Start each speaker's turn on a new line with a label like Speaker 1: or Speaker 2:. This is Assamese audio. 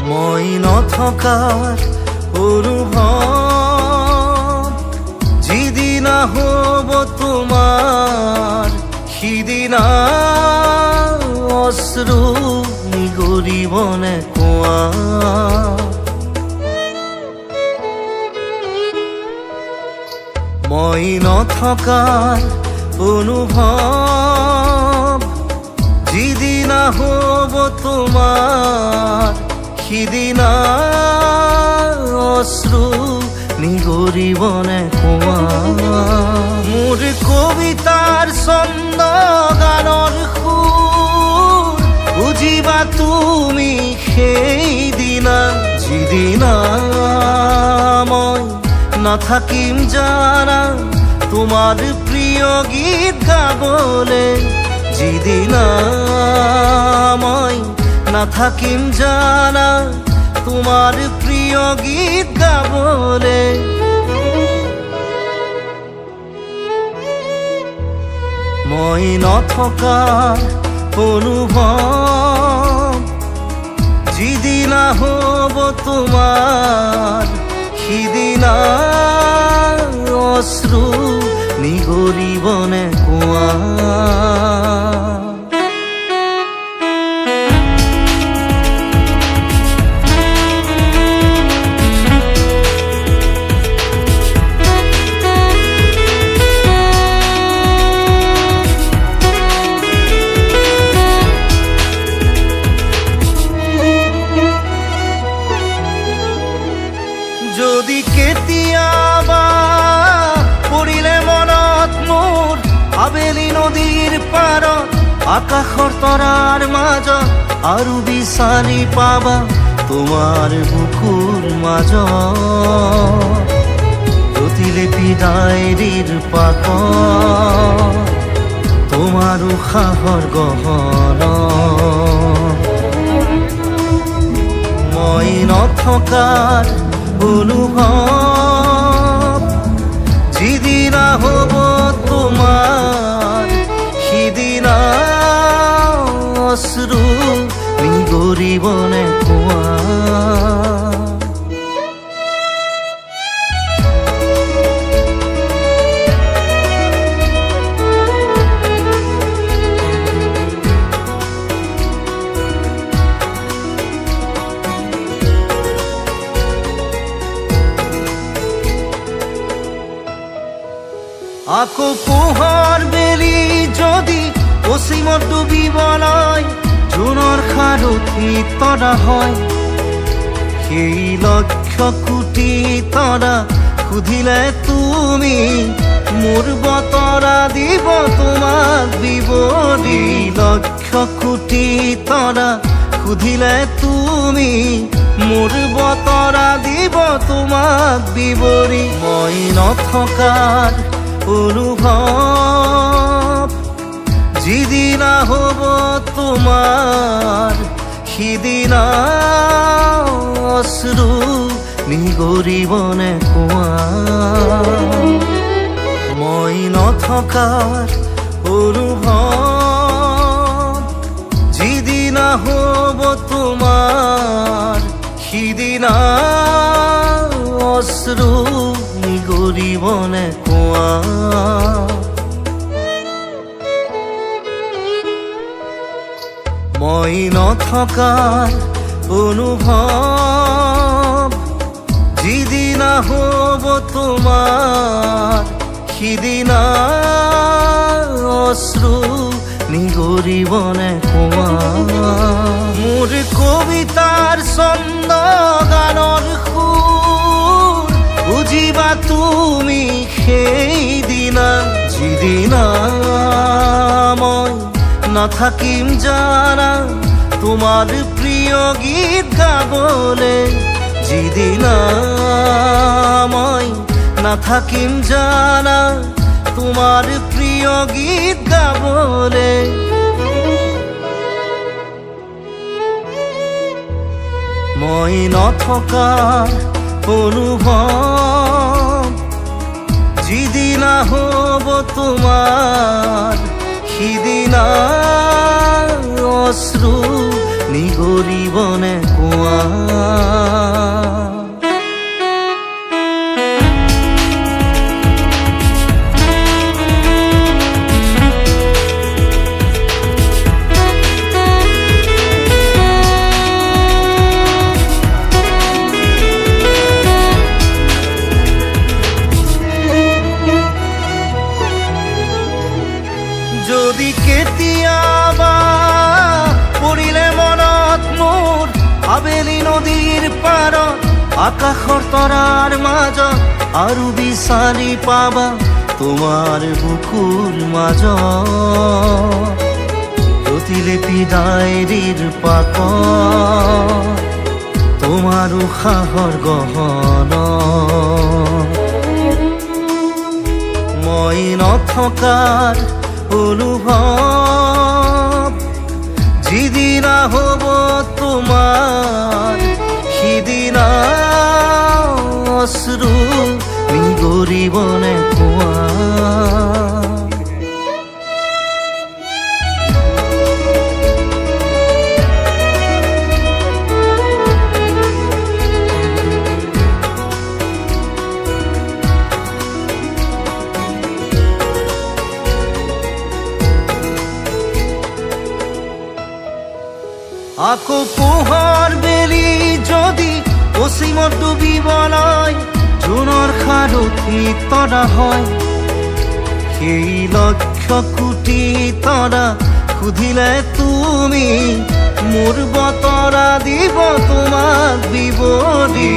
Speaker 1: মই নথকাৰ অনুভৱ যিদিনা হ'ব তোমাৰ সিদিনা অশ্ৰু নিগৰিবনে কোৱা মই নথকাৰ অনুভৱ যিদিনা হ'ব তোমাৰ সিদিনা অশ্ৰু নিগৰিবনে কোৱা মোৰ কবিতাৰ ছন্দ গানৰ সুৰ বুজিবা তুমি সেইদিনা যিদিনা মই নাথাকিম জানা তোমাৰ প্ৰিয় গীত গাবলে যিদিনা মই নাথাকিম জানা তোমাৰ প্ৰিয় গীত গাবলে মই নথকাৰ অনুভৱ যিদিনা হ'ব তোমাৰ সিদিনা অশ্ৰু নিগৰিবনে কোৱা যদি কেতিয়াবা পৰিলে মনত মোৰ আবেলি নদীৰ পাৰত আকাশৰ তৰাৰ মাজত আৰু বিচাৰি পাবা তোমাৰ বুকুৰ মাজত প্ৰতিলিপি ডায়েৰীৰ পাকত তোমাৰ উশাহৰ গহনা মই নথকাৰ অনুভৱ যিদিনা হ'ব তোমাৰ সিদিনা অশ্ৰু নিগৰিবনে কোৱা আকৌ পোহৰ বেলি যদি পশ্চিমত ডুবিবলৈ জোনৰ সাৰথি তৰা হয় সেই লক্ষ কোটি তৰা সুধিলে তুমি মোৰ বতৰা দিব তোমাক বিৱৰি লক্ষ কোটি তৰা সুধিলে তুমি মোৰ বতৰা দিব তোমাক বিৱৰি মই নথকাৰ অনুভৱ যিদিনা হ'ব তোমাৰ সিদিনা অশ্ৰু নিগৰিবনে কোৱা মই নথকাৰ অনুভৱ যিদিনা হ'ব তোমাৰ সিদিনা অশ্ৰু নিগৰিবনে কোৱা মই নথকাৰ অনুভৱ যিদিনা হ'ব তোমাৰ সিদিনা অশ্ৰু নিগৰিবনে কোৱা মোৰ কবিতাৰ ছন্দ গানৰ সুৰ বুজিবা তুমি সেইদিনা যিদিনা মই নাথাকিম জানা তোমাৰ প্ৰিয় গীত গাবলে যিদিনা মই নাথাকিম জানা তোমাৰ প্ৰিয় গীত গাবলে মই নথকাৰ অনুভৱ যিদিনা হ'ব তোমাৰ সিদিনা অশ্ৰু নিগৰিবনে কোৱা যদি কেতিয়াবা পৰিলে মনত মোৰ আবেলি নদীৰ পাৰত আকাশৰ তৰাৰ মাজত আৰু বিচাৰি পাবা তোমাৰ বুকুৰ মাজত প্ৰতিলিপি ডায়েৰীৰ পাকত তোমাৰ উশাহৰ গহন মই নথকাৰ অনুভৱ যিদিনা হ'ব তোমাৰ সিদিনা অশ্ৰু নিগৰিবনে কোৱা আকৌ পোহৰ বেলি যদি পশ্চিমত ডুবিবলৈ জোনৰ সাৰথি তৰা হয় সেই লক্ষ কোটি তৰা সুধিলে তুমি মোৰ বতৰা দিব তোমাক বিৱৰি